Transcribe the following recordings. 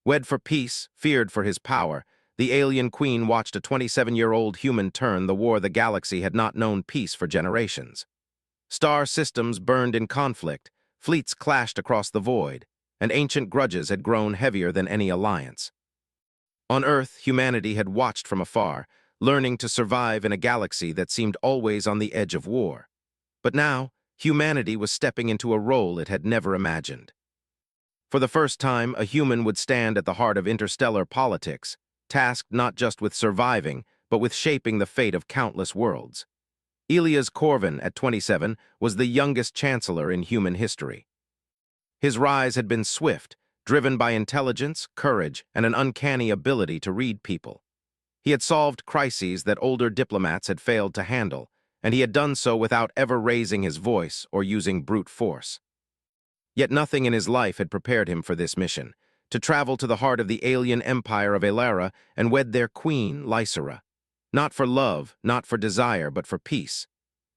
Wed for peace, feared for his power, the alien queen watched a 27-year-old human turn the war the galaxy had not known peace for generations. Star systems burned in conflict, fleets clashed across the void, and ancient grudges had grown heavier than any alliance. On Earth, humanity had watched from afar, learning to survive in a galaxy that seemed always on the edge of war. But now, humanity was stepping into a role it had never imagined. For the first time, a human would stand at the heart of interstellar politics, tasked not just with surviving, but with shaping the fate of countless worlds. Elias Corvin, at 27, was the youngest chancellor in human history. His rise had been swift, driven by intelligence, courage, and an uncanny ability to read people. He had solved crises that older diplomats had failed to handle, and he had done so without ever raising his voice or using brute force. Yet nothing in his life had prepared him for this mission, to travel to the heart of the alien empire of Elara and wed their queen, Lysera. Not for love, not for desire, but for peace.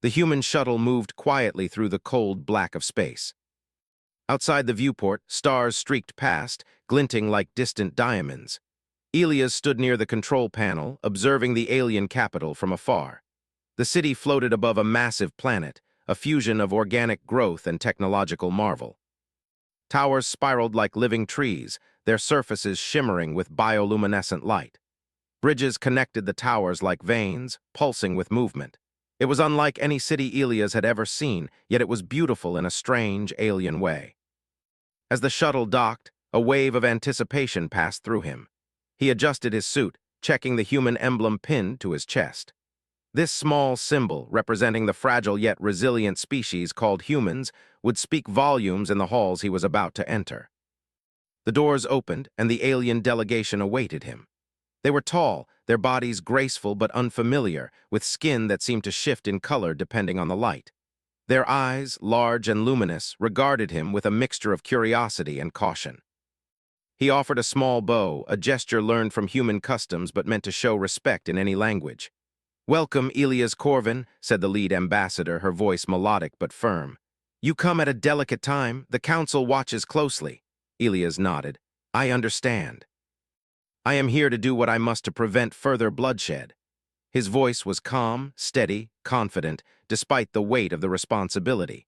The human shuttle moved quietly through the cold black of space. Outside the viewport, stars streaked past, glinting like distant diamonds. Elias stood near the control panel, observing the alien capital from afar. The city floated above a massive planet, a fusion of organic growth and technological marvel. Towers spiraled like living trees, their surfaces shimmering with bioluminescent light. Bridges connected the towers like veins, pulsing with movement. It was unlike any city Elias had ever seen, yet it was beautiful in a strange, alien way. As the shuttle docked, a wave of anticipation passed through him. He adjusted his suit, checking the human emblem pinned to his chest. This small symbol, representing the fragile yet resilient species called humans, would speak volumes in the halls he was about to enter. The doors opened, and the alien delegation awaited him. They were tall, their bodies graceful but unfamiliar, with skin that seemed to shift in color depending on the light. Their eyes, large and luminous, regarded him with a mixture of curiosity and caution. He offered a small bow, a gesture learned from human customs but meant to show respect in any language. "Welcome, Elias Corvin," said the lead ambassador, her voice melodic but firm. "You come at a delicate time. The council watches closely." Elias nodded. "I understand. I am here to do what I must to prevent further bloodshed." His voice was calm, steady, confident, despite the weight of the responsibility.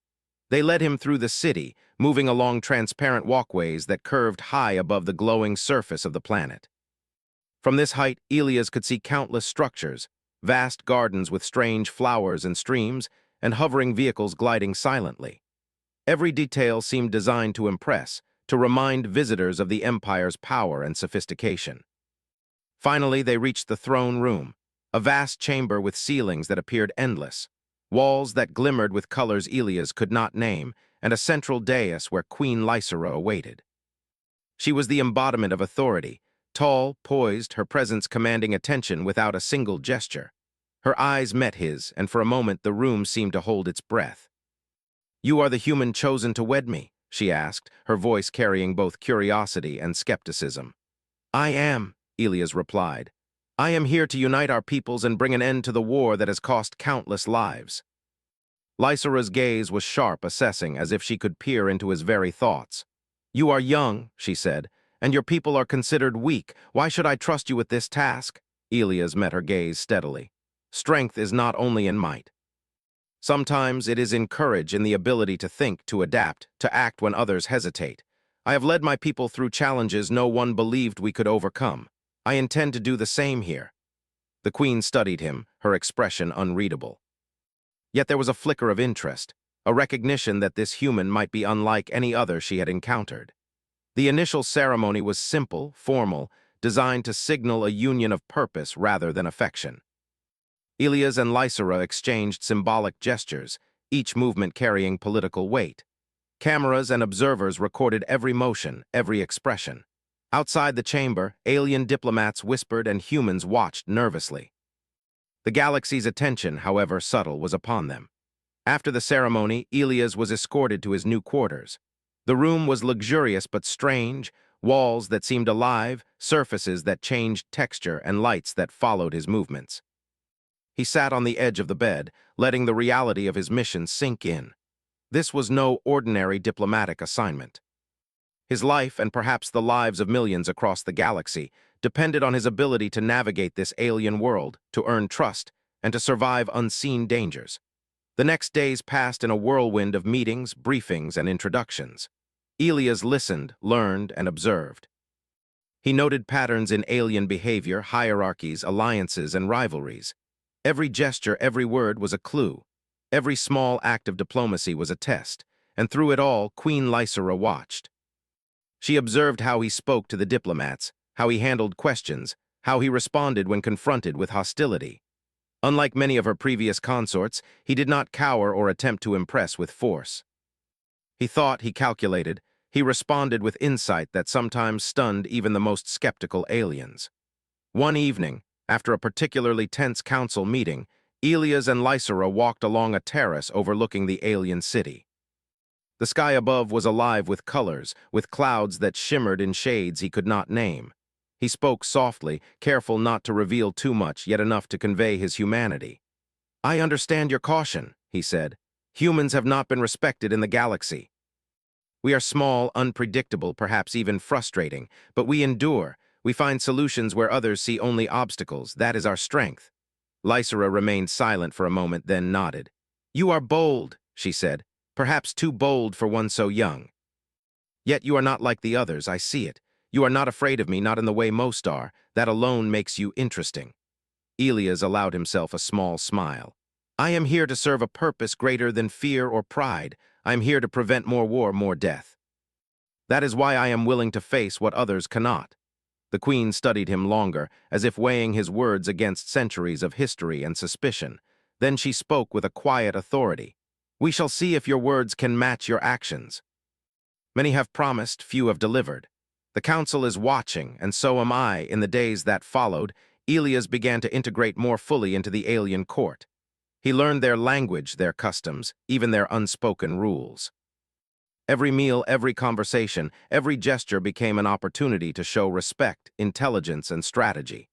They led him through the city, moving along transparent walkways that curved high above the glowing surface of the planet. From this height, Elias could see countless structures, vast gardens with strange flowers and streams, and hovering vehicles gliding silently. Every detail seemed designed to impress, to remind visitors of the Empire's power and sophistication. Finally, they reached the throne room, a vast chamber with ceilings that appeared endless, walls that glimmered with colors Elias could not name, and a central dais where Queen Lysera awaited. She was the embodiment of authority, tall, poised, her presence commanding attention without a single gesture. Her eyes met his, and for a moment the room seemed to hold its breath. "You are the human chosen to wed me?" she asked, her voice carrying both curiosity and skepticism. "I am," Elias replied. "I am here to unite our peoples and bring an end to the war that has cost countless lives." Lysera's gaze was sharp, assessing, as if she could peer into his very thoughts. "You are young," she said, "and your people are considered weak. Why should I trust you with this task?" Elias met her gaze steadily. "Strength is not only in might. Sometimes it is in courage, in the ability to think, to adapt, to act when others hesitate. I have led my people through challenges no one believed we could overcome. I intend to do the same here." The queen studied him, her expression unreadable. Yet there was a flicker of interest, a recognition that this human might be unlike any other she had encountered. The initial ceremony was simple, formal, designed to signal a union of purpose rather than affection. Elias and Lysera exchanged symbolic gestures, each movement carrying political weight. Cameras and observers recorded every motion, every expression. Outside the chamber, alien diplomats whispered and humans watched nervously. The galaxy's attention, however subtle, was upon them. After the ceremony, Elias was escorted to his new quarters. The room was luxurious but strange, walls that seemed alive, surfaces that changed texture, and lights that followed his movements. He sat on the edge of the bed, letting the reality of his mission sink in. This was no ordinary diplomatic assignment. His life, and perhaps the lives of millions across the galaxy, depended on his ability to navigate this alien world, to earn trust, and to survive unseen dangers. The next days passed in a whirlwind of meetings, briefings, and introductions. Elias listened, learned, and observed. He noted patterns in alien behavior, hierarchies, alliances, and rivalries. Every gesture, every word was a clue. Every small act of diplomacy was a test, and through it all, Queen Lysera watched. She observed how he spoke to the diplomats, how he handled questions, how he responded when confronted with hostility. Unlike many of her previous consorts, he did not cower or attempt to impress with force. He thought, he calculated, he responded with insight that sometimes stunned even the most skeptical aliens. One evening, after a particularly tense council meeting, Elias and Lysera walked along a terrace overlooking the alien city. The sky above was alive with colors, with clouds that shimmered in shades he could not name. He spoke softly, careful not to reveal too much, yet enough to convey his humanity. "I understand your caution," he said. "Humans have not been respected in the galaxy. We are small, unpredictable, perhaps even frustrating, but we endure. We find solutions where others see only obstacles. That is our strength." Lysera remained silent for a moment, then nodded. "You are bold," she said, "perhaps too bold for one so young. Yet you are not like the others, I see it. You are not afraid of me, not in the way most are. That alone makes you interesting." Elias allowed himself a small smile. "I am here to serve a purpose greater than fear or pride. I am here to prevent more war, more death. That is why I am willing to face what others cannot." The Queen studied him longer, as if weighing his words against centuries of history and suspicion. Then she spoke with a quiet authority. "We shall see if your words can match your actions. Many have promised, few have delivered. The Council is watching, and so am I." In the days that followed, Elias began to integrate more fully into the alien court. He learned their language, their customs, even their unspoken rules. Every meal, every conversation, every gesture became an opportunity to show respect, intelligence, and strategy.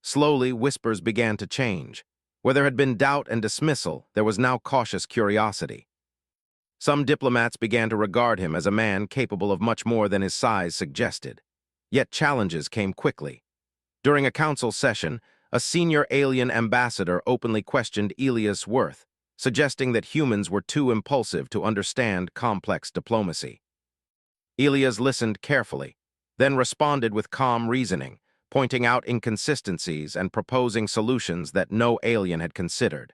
Slowly, whispers began to change. Where there had been doubt and dismissal, there was now cautious curiosity. Some diplomats began to regard him as a man capable of much more than his size suggested. Yet challenges came quickly. During a council session, a senior alien ambassador openly questioned Elias' worth, suggesting that humans were too impulsive to understand complex diplomacy. Elias listened carefully, then responded with calm reasoning, pointing out inconsistencies and proposing solutions that no alien had considered.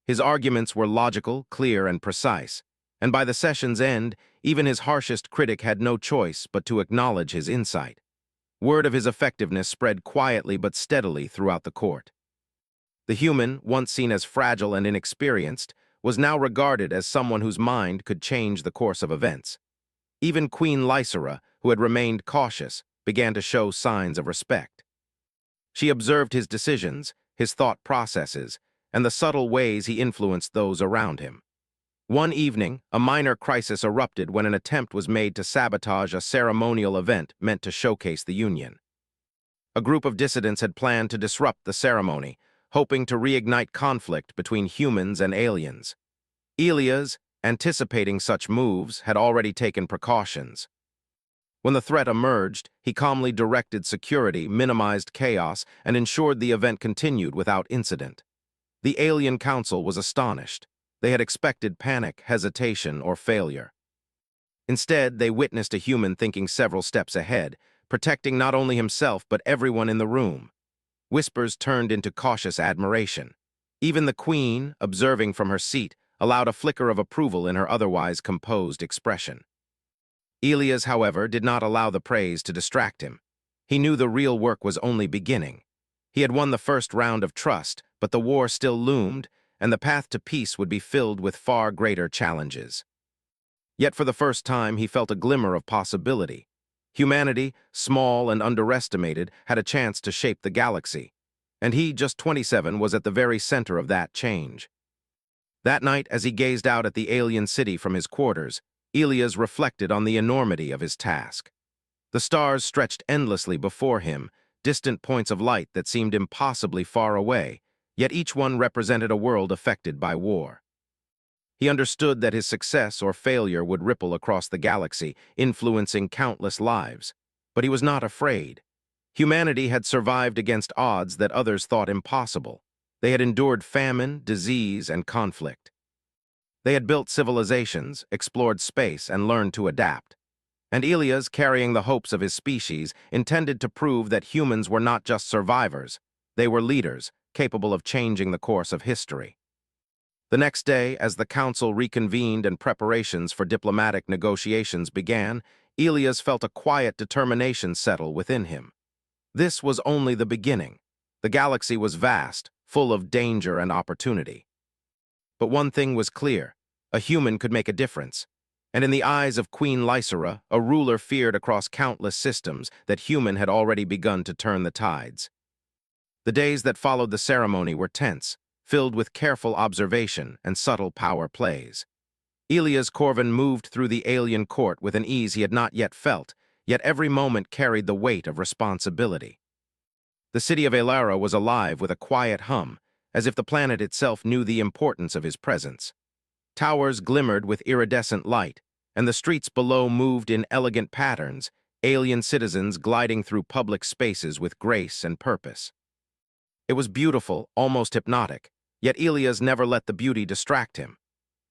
His arguments were logical, clear, and precise, and by the session's end, even his harshest critic had no choice but to acknowledge his insight. Word of his effectiveness spread quietly but steadily throughout the court. The human, once seen as fragile and inexperienced, was now regarded as someone whose mind could change the course of events. Even Queen Lysera, who had remained cautious, began to show signs of respect. She observed his decisions, his thought processes, and the subtle ways he influenced those around him. One evening, a minor crisis erupted when an attempt was made to sabotage a ceremonial event meant to showcase the Union. A group of dissidents had planned to disrupt the ceremony, hoping to reignite conflict between humans and aliens. Elias, anticipating such moves, had already taken precautions. When the threat emerged, he calmly directed security, minimized chaos, and ensured the event continued without incident. The Alien Council was astonished. They had expected panic, hesitation, or failure. Instead, they witnessed a human thinking several steps ahead, protecting not only himself but everyone in the room. Whispers turned into cautious admiration. Even the Queen, observing from her seat, allowed a flicker of approval in her otherwise composed expression. Elias, however, did not allow the praise to distract him. He knew the real work was only beginning. He had won the first round of trust, but the war still loomed, and the path to peace would be filled with far greater challenges. Yet for the first time, he felt a glimmer of possibility. Humanity, small and underestimated, had a chance to shape the galaxy, and he, just 27, was at the very center of that change. That night, as he gazed out at the alien city from his quarters, Elias reflected on the enormity of his task. The stars stretched endlessly before him, distant points of light that seemed impossibly far away, yet each one represented a world affected by war. He understood that his success or failure would ripple across the galaxy, influencing countless lives. But he was not afraid. Humanity had survived against odds that others thought impossible. They had endured famine, disease, and conflict. They had built civilizations, explored space, and learned to adapt. And Elias, carrying the hopes of his species, intended to prove that humans were not just survivors. They were leaders, capable of changing the course of history. The next day, as the council reconvened and preparations for diplomatic negotiations began, Elias felt a quiet determination settle within him. This was only the beginning. The galaxy was vast, full of danger and opportunity. But one thing was clear: a human could make a difference. And in the eyes of Queen Lysera, a ruler feared across countless systems, that human had already begun to turn the tides. The days that followed the ceremony were tense, filled with careful observation and subtle power plays. Elias Corvin moved through the alien court with an ease he had not yet felt, yet every moment carried the weight of responsibility. The city of Elara was alive with a quiet hum, as if the planet itself knew the importance of his presence. Towers glimmered with iridescent light, and the streets below moved in elegant patterns, alien citizens gliding through public spaces with grace and purpose. It was beautiful, almost hypnotic, yet Elias never let the beauty distract him.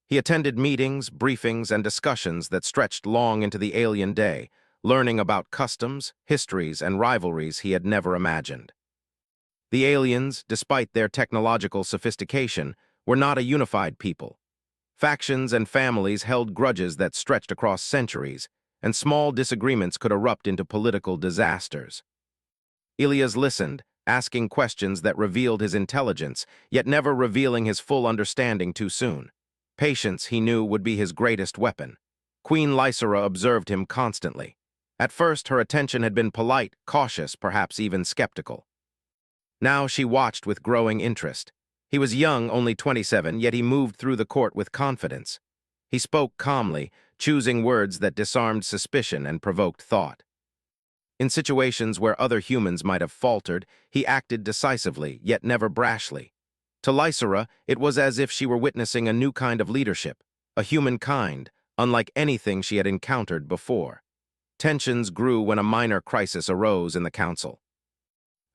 He attended meetings, briefings, and discussions that stretched long into the alien day, learning about customs, histories, and rivalries he had never imagined. The aliens, despite their technological sophistication, were not a unified people. Factions and families held grudges that stretched across centuries, and small disagreements could erupt into political disasters. Elias listened, asking questions that revealed his intelligence, yet never revealing his full understanding too soon. Patience, he knew, would be his greatest weapon. Queen Lysera observed him constantly. At first, her attention had been polite, cautious, perhaps even skeptical. Now she watched with growing interest. He was young, only 27, yet he moved through the court with confidence. He spoke calmly, choosing words that disarmed suspicion and provoked thought. In situations where other humans might have faltered, he acted decisively, yet never brashly. To Lysera, it was as if she were witnessing a new kind of leadership, a humankind, unlike anything she had encountered before. Tensions grew when a minor crisis arose in the council.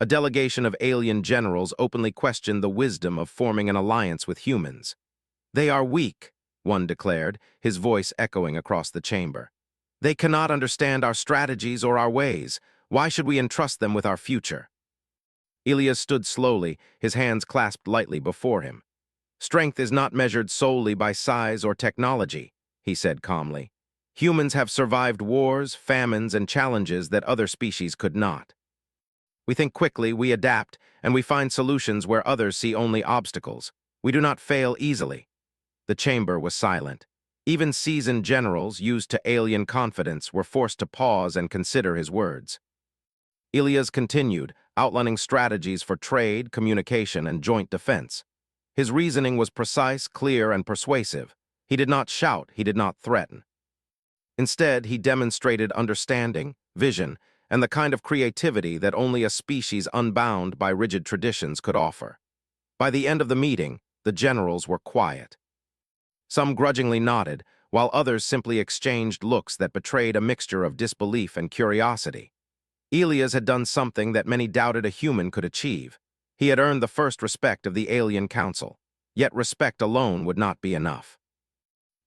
A delegation of alien generals openly questioned the wisdom of forming an alliance with humans. "They are weak," one declared, his voice echoing across the chamber. "They cannot understand our strategies or our ways. Why should we entrust them with our future?" Elias stood slowly, his hands clasped lightly before him. "Strength is not measured solely by size or technology," he said calmly. "Humans have survived wars, famines, and challenges that other species could not. We think quickly, we adapt, and we find solutions where others see only obstacles. We do not fail easily." The chamber was silent. Even seasoned generals, used to alien confidence, were forced to pause and consider his words. Elias continued, outlining strategies for trade, communication, and joint defense. His reasoning was precise, clear, and persuasive. He did not shout, he did not threaten. Instead, he demonstrated understanding, vision, and the kind of creativity that only a species unbound by rigid traditions could offer. By the end of the meeting, the generals were quiet. Some grudgingly nodded, while others simply exchanged looks that betrayed a mixture of disbelief and curiosity. Elias had done something that many doubted a human could achieve. He had earned the first respect of the Alien Council, yet respect alone would not be enough.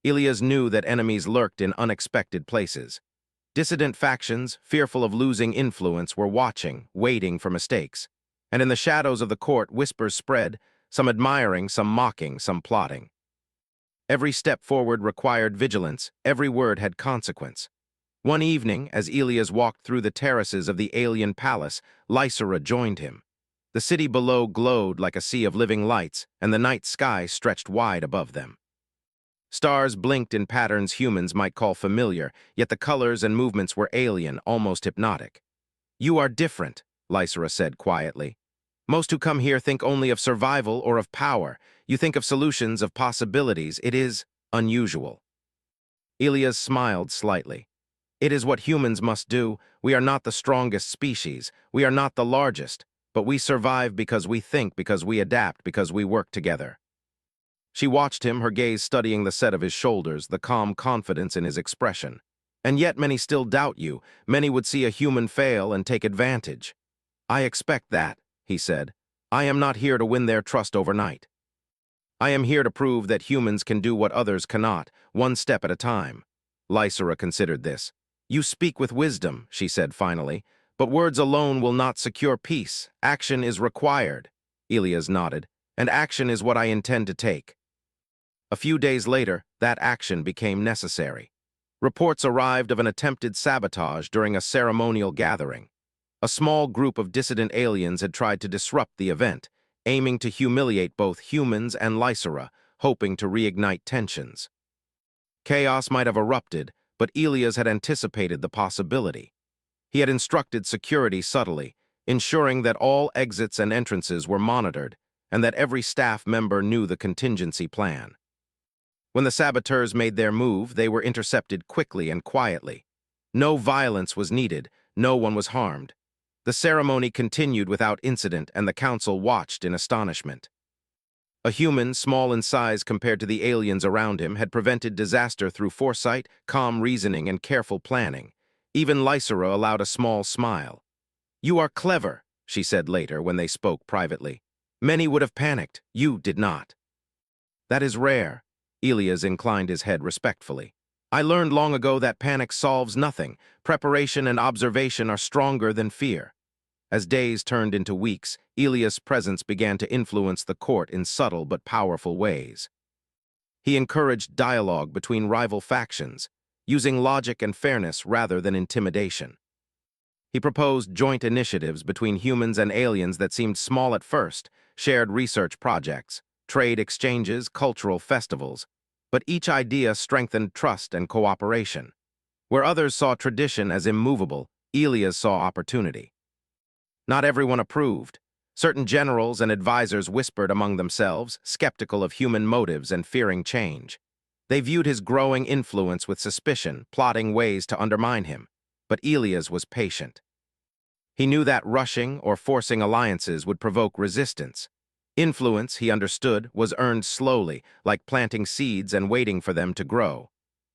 Elias knew that enemies lurked in unexpected places. Dissident factions, fearful of losing influence, were watching, waiting for mistakes. And in the shadows of the court, whispers spread, some admiring, some mocking, some plotting. Every step forward required vigilance, every word had consequence. One evening, as Elias walked through the terraces of the alien palace, Lysera joined him. The city below glowed like a sea of living lights, and the night sky stretched wide above them. Stars blinked in patterns humans might call familiar, yet the colors and movements were alien, almost hypnotic. "You are different," Lysera said quietly. "Most who come here think only of survival or of power. You think of solutions, of possibilities. It is unusual." Elias smiled slightly. "It is what humans must do. We are not the strongest species. We are not the largest. But we survive because we think, because we adapt, because we work together." She watched him, her gaze studying the set of his shoulders, the calm confidence in his expression. And yet many still doubt you. Many would see a human fail and take advantage. I expect that, he said. I am not here to win their trust overnight. I am here to prove that humans can do what others cannot, one step at a time. Lysera considered this. You speak with wisdom, she said finally, but words alone will not secure peace. Action is required. Elias nodded, and action is what I intend to take. A few days later, that action became necessary. Reports arrived of an attempted sabotage during a ceremonial gathering. A small group of dissident aliens had tried to disrupt the event, aiming to humiliate both humans and Lysera, hoping to reignite tensions. Chaos might have erupted, but Elias had anticipated the possibility. He had instructed security subtly, ensuring that all exits and entrances were monitored, and that every staff member knew the contingency plan. When the saboteurs made their move, they were intercepted quickly and quietly. No violence was needed, no one was harmed. The ceremony continued without incident, and the council watched in astonishment. A human, small in size compared to the aliens around him, had prevented disaster through foresight, calm reasoning, and careful planning. Even Lysera allowed a small smile. You are clever, she said later when they spoke privately. Many would have panicked. You did not. That is rare. Elias inclined his head respectfully. I learned long ago that panic solves nothing. Preparation and observation are stronger than fear. As days turned into weeks, Elias' presence began to influence the court in subtle but powerful ways. He encouraged dialogue between rival factions, using logic and fairness rather than intimidation. He proposed joint initiatives between humans and aliens that seemed small at first, shared research projects, trade exchanges, cultural festivals, but each idea strengthened trust and cooperation. Where others saw tradition as immovable, Elias saw opportunity. Not everyone approved. Certain generals and advisors whispered among themselves, skeptical of human motives and fearing change. They viewed his growing influence with suspicion, plotting ways to undermine him. But Elias was patient. He knew that rushing or forcing alliances would provoke resistance. Influence, he understood, was earned slowly, like planting seeds and waiting for them to grow.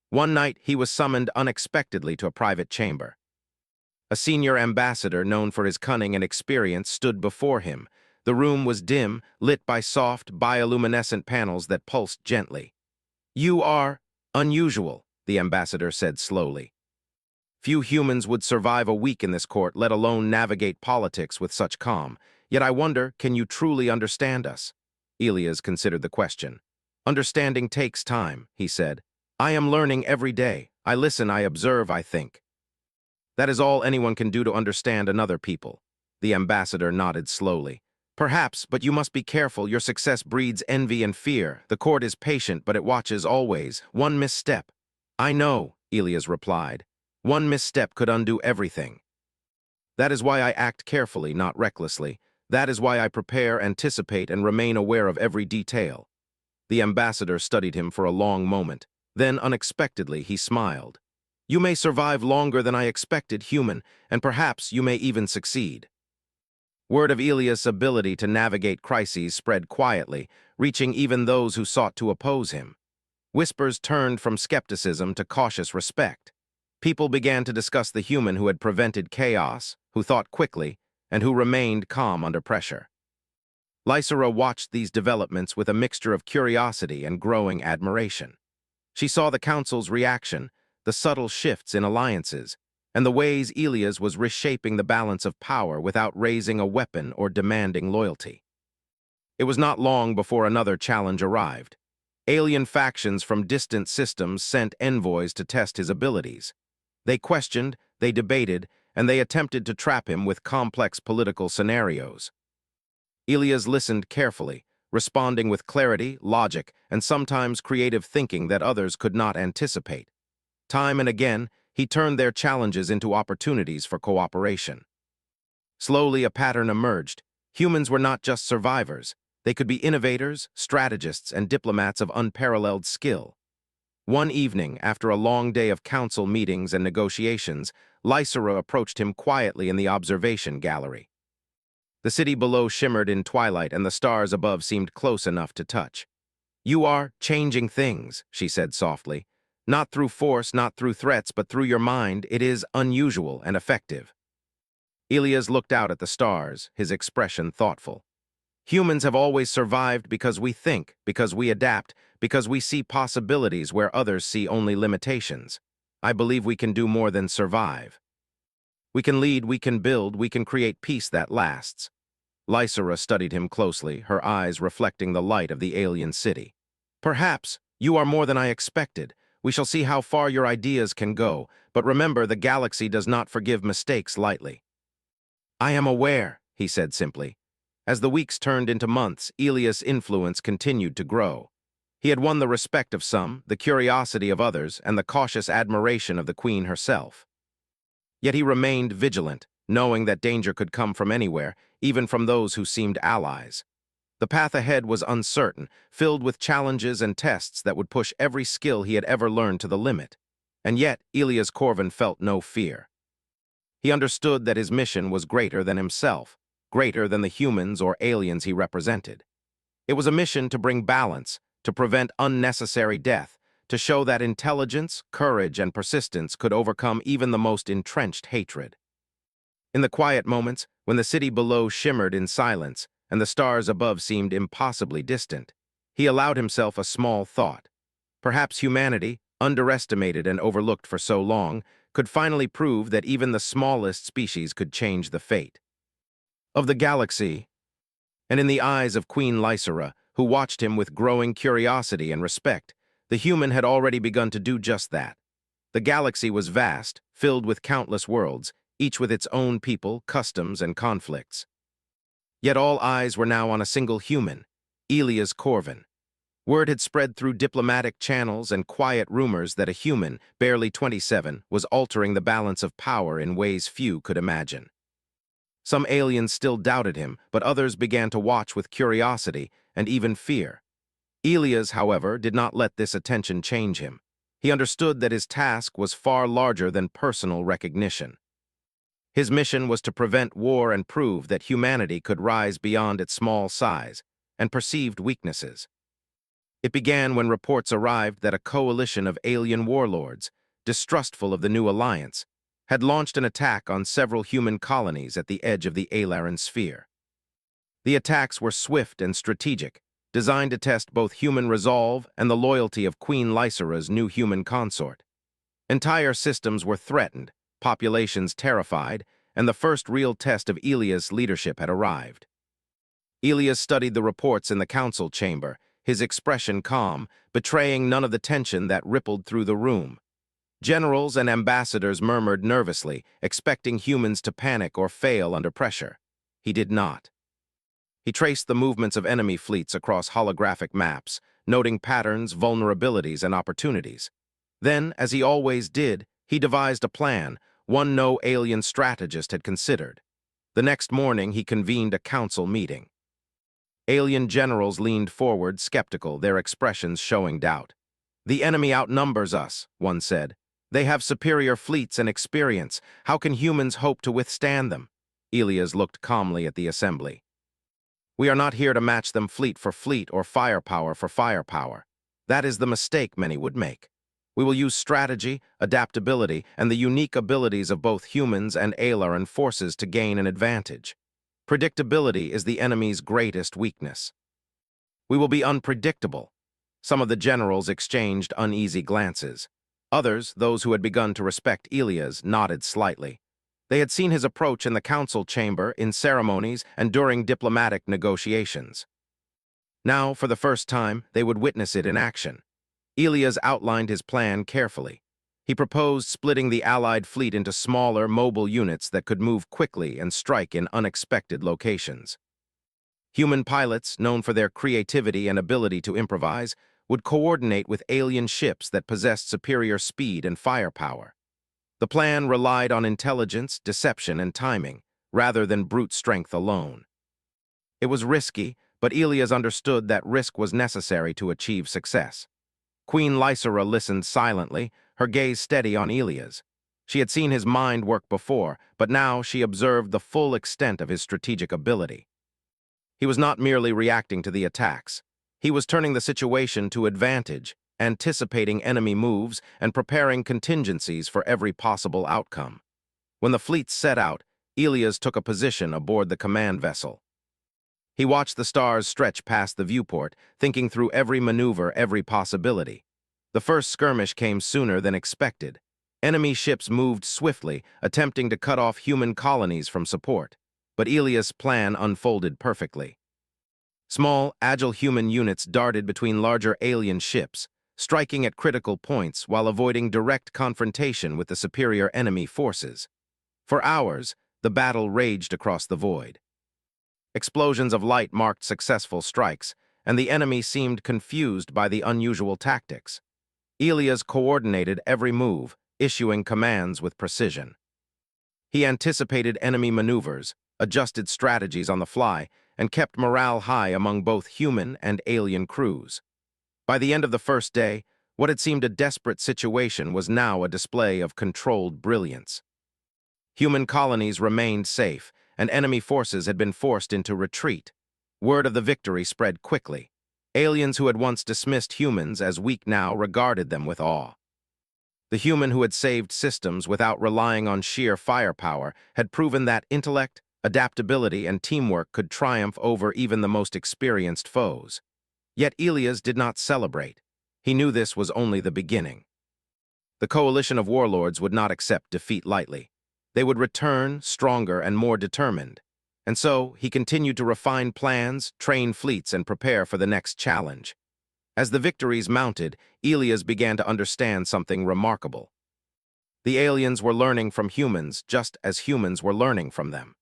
One night, he was summoned unexpectedly to a private chamber. A senior ambassador known for his cunning and experience stood before him. The room was dim, lit by soft, bioluminescent panels that pulsed gently. You are unusual, the ambassador said slowly. Few humans would survive a week in this court, let alone navigate politics with such calm. Yet I wonder, can you truly understand us? Elias considered the question. Understanding takes time, he said. I am learning every day. I listen, I observe, I think. That is all anyone can do to understand another people. The ambassador nodded slowly. Perhaps, but you must be careful. Your success breeds envy and fear. The court is patient, but it watches always. One misstep. I know, Elias replied. One misstep could undo everything. That is why I act carefully, not recklessly. That is why I prepare, anticipate, and remain aware of every detail. The ambassador studied him for a long moment. Then, unexpectedly, he smiled. You may survive longer than I expected, human, and perhaps you may even succeed. Word of Elias' ability to navigate crises spread quietly, reaching even those who sought to oppose him. Whispers turned from skepticism to cautious respect. People began to discuss the human who had prevented chaos, who thought quickly, and who remained calm under pressure. Lysera watched these developments with a mixture of curiosity and growing admiration. She saw the council's reaction, the subtle shifts in alliances, and the ways Elias was reshaping the balance of power without raising a weapon or demanding loyalty. It was not long before another challenge arrived. Alien factions from distant systems sent envoys to test his abilities. They questioned, they debated, and they attempted to trap him with complex political scenarios. Elias listened carefully, responding with clarity, logic, and sometimes creative thinking that others could not anticipate. Time and again, he turned their challenges into opportunities for cooperation. Slowly, a pattern emerged. Humans were not just survivors. They could be innovators, strategists, and diplomats of unparalleled skill. One evening, after a long day of council meetings and negotiations, Lysera approached him quietly in the observation gallery. The city below shimmered in twilight, and the stars above seemed close enough to touch. "You are changing things," she said softly. "Not through force, not through threats, but through your mind. It is unusual and effective." Elias looked out at the stars, his expression thoughtful. "Humans have always survived because we think, because we adapt, because we see possibilities where others see only limitations. I believe we can do more than survive. We can lead, we can build, we can create peace that lasts." Lysera studied him closely, her eyes reflecting the light of the alien city. "Perhaps you are more than I expected. We shall see how far your ideas can go, but remember, the galaxy does not forgive mistakes lightly." "I am aware," he said simply. As the weeks turned into months, Elias' influence continued to grow. He had won the respect of some, the curiosity of others, and the cautious admiration of the Queen herself. Yet he remained vigilant, knowing that danger could come from anywhere, even from those who seemed allies. The path ahead was uncertain, filled with challenges and tests that would push every skill he had ever learned to the limit. And yet, Elias Corvin felt no fear. He understood that his mission was greater than himself, greater than the humans or aliens he represented. It was a mission to bring balance, to prevent unnecessary death, to show that intelligence, courage, and persistence could overcome even the most entrenched hatred. In the quiet moments, when the city below shimmered in silence and the stars above seemed impossibly distant, he allowed himself a small thought. Perhaps humanity, underestimated and overlooked for so long, could finally prove that even the smallest species could change the fate of the galaxy. And in the eyes of Queen Lysera, who watched him with growing curiosity and respect, the human had already begun to do just that. The galaxy was vast, filled with countless worlds, each with its own people, customs, and conflicts. Yet all eyes were now on a single human, Elias Corvin. Word had spread through diplomatic channels and quiet rumors that a human, barely 27, was altering the balance of power in ways few could imagine. Some aliens still doubted him, but others began to watch with curiosity and even fear. Elias, however, did not let this attention change him. He understood that his task was far larger than personal recognition. His mission was to prevent war and prove that humanity could rise beyond its small size and perceived weaknesses. It began when reports arrived that a coalition of alien warlords, distrustful of the new alliance, had launched an attack on several human colonies at the edge of the Alaran sphere. The attacks were swift and strategic, designed to test both human resolve and the loyalty of Queen Lysera's new human consort. Entire systems were threatened, populations terrified, and the first real test of Elias' leadership had arrived. Elias studied the reports in the council chamber, his expression calm, betraying none of the tension that rippled through the room. Generals and ambassadors murmured nervously, expecting humans to panic or fail under pressure. He did not. He traced the movements of enemy fleets across holographic maps, noting patterns, vulnerabilities, and opportunities. Then, as he always did, he devised a plan, one no alien strategist had considered. The next morning, he convened a council meeting. Alien generals leaned forward, skeptical, their expressions showing doubt. "The enemy outnumbers us," one said. "They have superior fleets and experience. How can humans hope to withstand them?" Elias looked calmly at the assembly. "We are not here to match them fleet for fleet or firepower for firepower. That is the mistake many would make. We will use strategy, adaptability, and the unique abilities of both humans and Alaran forces to gain an advantage. Predictability is the enemy's greatest weakness. We will be unpredictable." Some of the generals exchanged uneasy glances. Others, those who had begun to respect Elias, nodded slightly. They had seen his approach in the council chamber, in ceremonies, and during diplomatic negotiations. Now, for the first time, they would witness it in action. Elias outlined his plan carefully. He proposed splitting the Allied fleet into smaller, mobile units that could move quickly and strike in unexpected locations. Human pilots, known for their creativity and ability to improvise, would coordinate with alien ships that possessed superior speed and firepower. The plan relied on intelligence, deception, and timing, rather than brute strength alone. It was risky, but Elias understood that risk was necessary to achieve success. Queen Lysera listened silently, her gaze steady on Elias. She had seen his mind work before, but now she observed the full extent of his strategic ability. He was not merely reacting to the attacks. He was turning the situation to advantage, anticipating enemy moves and preparing contingencies for every possible outcome. When the fleet set out, Elias took a position aboard the command vessel. He watched the stars stretch past the viewport, thinking through every maneuver, every possibility. The first skirmish came sooner than expected. Enemy ships moved swiftly, attempting to cut off human colonies from support. But Elias' plan unfolded perfectly. Small, agile human units darted between larger alien ships, striking at critical points while avoiding direct confrontation with the superior enemy forces. For hours, the battle raged across the void. Explosions of light marked successful strikes, and the enemy seemed confused by the unusual tactics. Elias coordinated every move, issuing commands with precision. He anticipated enemy maneuvers, adjusted strategies on the fly, and kept morale high among both human and alien crews. By the end of the first day, what had seemed a desperate situation was now a display of controlled brilliance. Human colonies remained safe, and enemy forces had been forced into retreat. Word of the victory spread quickly. Aliens who had once dismissed humans as weak now regarded them with awe. The human who had saved systems without relying on sheer firepower had proven that intellect, adaptability, and teamwork could triumph over even the most experienced foes. Yet Elias did not celebrate. He knew this was only the beginning. The coalition of warlords would not accept defeat lightly. They would return stronger and more determined. And so, he continued to refine plans, train fleets, and prepare for the next challenge. As the victories mounted, Elias began to understand something remarkable. The aliens were learning from humans just as humans were learning from them.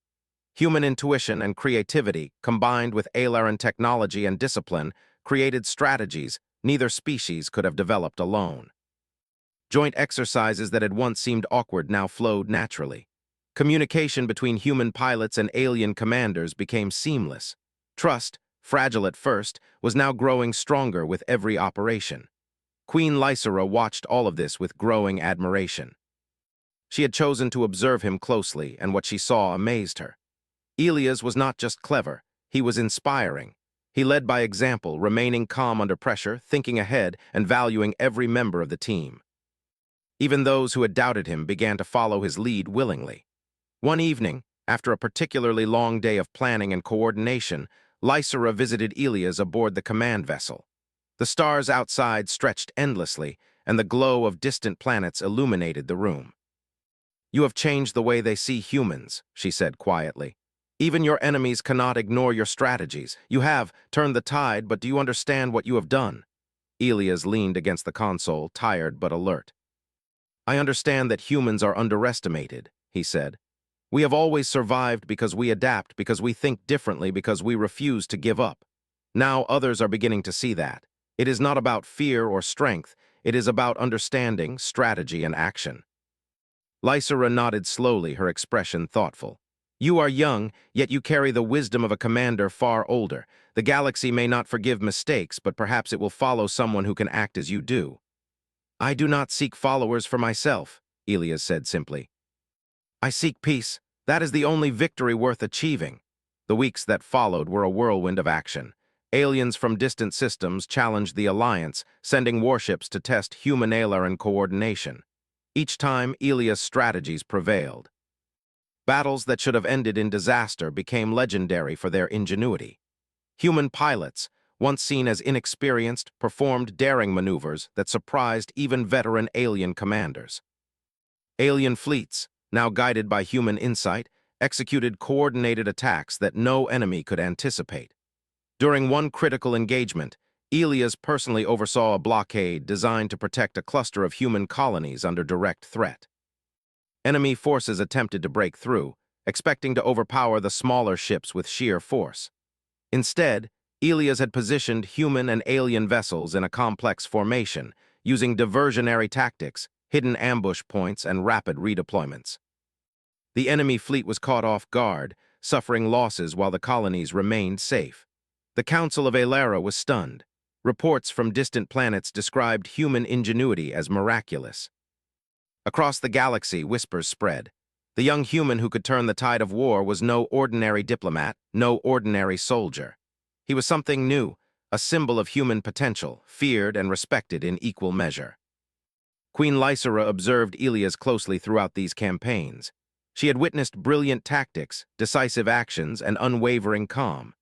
Human intuition and creativity, combined with Aileron technology and discipline, created strategies neither species could have developed alone. Joint exercises that had once seemed awkward now flowed naturally. Communication between human pilots and alien commanders became seamless. Trust, fragile at first, was now growing stronger with every operation. Queen Lysera watched all of this with growing admiration. She had chosen to observe him closely, and what she saw amazed her. Elias was not just clever, he was inspiring. He led by example, remaining calm under pressure, thinking ahead, and valuing every member of the team. Even those who had doubted him began to follow his lead willingly. One evening, after a particularly long day of planning and coordination, Lysera visited Elias aboard the command vessel. The stars outside stretched endlessly, and the glow of distant planets illuminated the room. "You have changed the way they see humans," she said quietly. "Even your enemies cannot ignore your strategies. You have turned the tide, but do you understand what you have done?" Elias leaned against the console, tired but alert. "I understand that humans are underestimated," he said. "We have always survived because we adapt, because we think differently, because we refuse to give up. Now others are beginning to see that. It is not about fear or strength. It is about understanding, strategy, and action." Lysera nodded slowly, her expression thoughtful. "You are young, yet you carry the wisdom of a commander far older. The galaxy may not forgive mistakes, but perhaps it will follow someone who can act as you do." "I do not seek followers for myself," Elias said simply. "I seek peace. That is the only victory worth achieving." The weeks that followed were a whirlwind of action. Aliens from distant systems challenged the Alliance, sending warships to test human Aileron coordination. Each time, Elias' strategies prevailed. Battles that should have ended in disaster became legendary for their ingenuity. Human pilots, once seen as inexperienced, performed daring maneuvers that surprised even veteran alien commanders. Alien fleets, now guided by human insight, executed coordinated attacks that no enemy could anticipate. During one critical engagement, Elias personally oversaw a blockade designed to protect a cluster of human colonies under direct threat. Enemy forces attempted to break through, expecting to overpower the smaller ships with sheer force. Instead, Elias had positioned human and alien vessels in a complex formation, using diversionary tactics, hidden ambush points, and rapid redeployments. The enemy fleet was caught off guard, suffering losses while the colonies remained safe. The Council of Aileron was stunned. Reports from distant planets described human ingenuity as miraculous. Across the galaxy, whispers spread. The young human who could turn the tide of war was no ordinary diplomat, no ordinary soldier. He was something new, a symbol of human potential, feared and respected in equal measure. Queen Lysera observed Elias closely throughout these campaigns. She had witnessed brilliant tactics, decisive actions, and unwavering calm.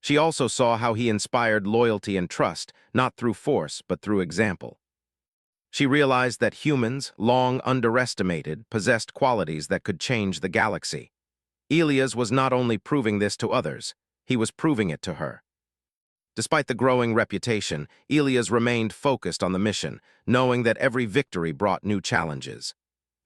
She also saw how he inspired loyalty and trust, not through force, but through example. She realized that humans, long underestimated, possessed qualities that could change the galaxy. Elias was not only proving this to others, he was proving it to her. Despite the growing reputation, Elias remained focused on the mission, knowing that every victory brought new challenges.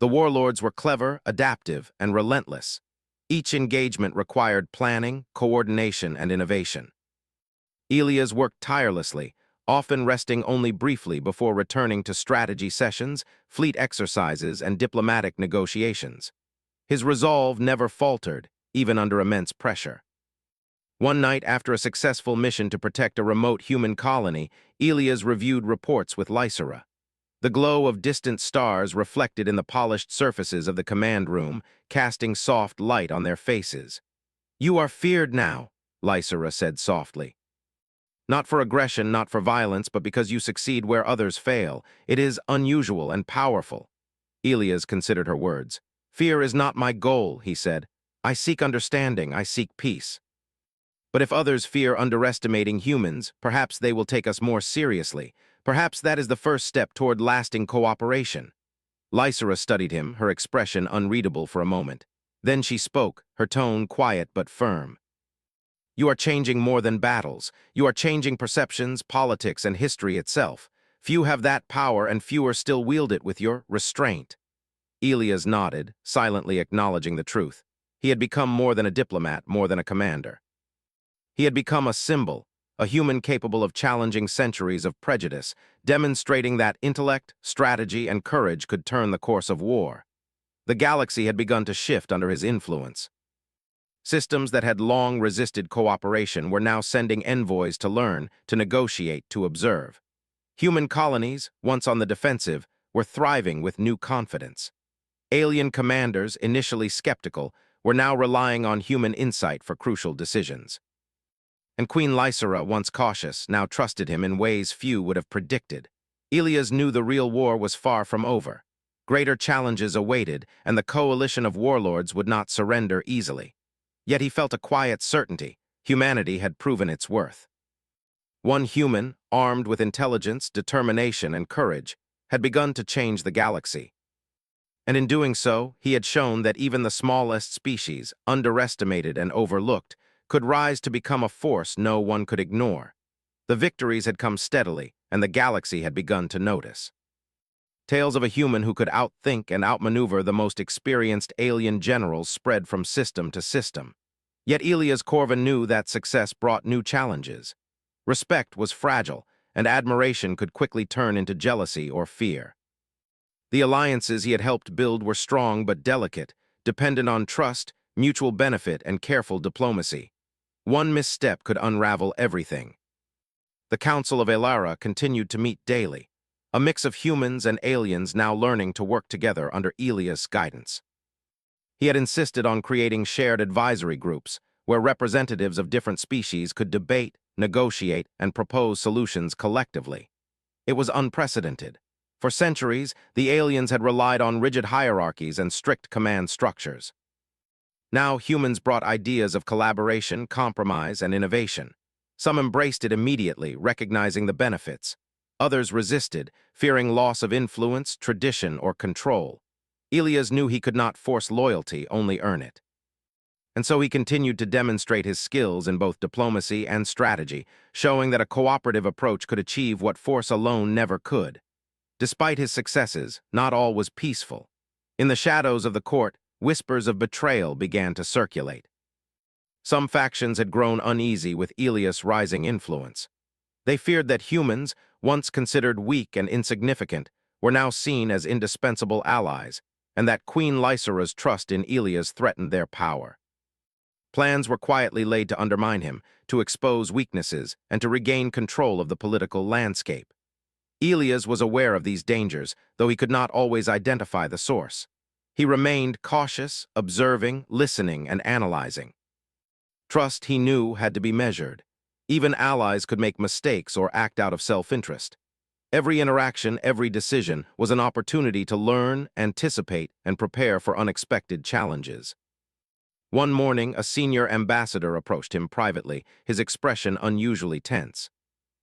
The warlords were clever, adaptive, and relentless. Each engagement required planning, coordination, and innovation. Elias worked tirelessly, often resting only briefly before returning to strategy sessions, fleet exercises, and diplomatic negotiations. His resolve never faltered, even under immense pressure. One night, after a successful mission to protect a remote human colony, Elias reviewed reports with Lysera. The glow of distant stars reflected in the polished surfaces of the command room, casting soft light on their faces. "You are feared now," Lysera said softly. "Not for aggression, not for violence, but because you succeed where others fail. It is unusual and powerful." Elias considered her words. "Fear is not my goal," he said. "I seek understanding, I seek peace. But if others fear underestimating humans, perhaps they will take us more seriously. Perhaps that is the first step toward lasting cooperation." Lysera studied him, her expression unreadable for a moment. Then she spoke, her tone quiet but firm. "You are changing more than battles. You are changing perceptions, politics, and history itself. Few have that power, and fewer still wield it with your restraint." Elias nodded, silently acknowledging the truth. He had become more than a diplomat, more than a commander. He had become a symbol, a human capable of challenging centuries of prejudice, demonstrating that intellect, strategy, and courage could turn the course of war. The galaxy had begun to shift under his influence. Systems that had long resisted cooperation were now sending envoys to learn, to negotiate, to observe. Human colonies, once on the defensive, were thriving with new confidence. Alien commanders, initially skeptical, were now relying on human insight for crucial decisions. And Queen Lysera, once cautious, now trusted him in ways few would have predicted. Elias knew the real war was far from over. Greater challenges awaited, and the coalition of warlords would not surrender easily. Yet he felt a quiet certainty. Humanity had proven its worth. One human, armed with intelligence, determination, and courage, had begun to change the galaxy. And in doing so, he had shown that even the smallest species, underestimated and overlooked, could rise to become a force no one could ignore. The victories had come steadily, and the galaxy had begun to notice. Tales of a human who could outthink and outmaneuver the most experienced alien generals spread from system to system. Yet Elias Corvin knew that success brought new challenges. Respect was fragile, and admiration could quickly turn into jealousy or fear. The alliances he had helped build were strong but delicate, dependent on trust, mutual benefit, and careful diplomacy. One misstep could unravel everything. The Council of Elara continued to meet daily, a mix of humans and aliens now learning to work together under Elias' guidance. He had insisted on creating shared advisory groups, where representatives of different species could debate, negotiate, and propose solutions collectively. It was unprecedented. For centuries, the aliens had relied on rigid hierarchies and strict command structures. Now humans brought ideas of collaboration, compromise, and innovation. Some embraced it immediately, recognizing the benefits. Others resisted, fearing loss of influence, tradition, or control. Elias knew he could not force loyalty, only earn it. And so he continued to demonstrate his skills in both diplomacy and strategy, showing that a cooperative approach could achieve what force alone never could. Despite his successes, not all was peaceful. In the shadows of the court, whispers of betrayal began to circulate. Some factions had grown uneasy with Elias' rising influence. They feared that humans, once considered weak and insignificant, were now seen as indispensable allies, and that Queen Lysera's trust in Elias threatened their power. Plans were quietly laid to undermine him, to expose weaknesses, and to regain control of the political landscape. Elias was aware of these dangers, though he could not always identify the source. He remained cautious, observing, listening, and analyzing. Trust, he knew, had to be measured. Even allies could make mistakes or act out of self-interest. Every interaction, every decision was an opportunity to learn, anticipate, and prepare for unexpected challenges. One morning, a senior ambassador approached him privately, his expression unusually tense.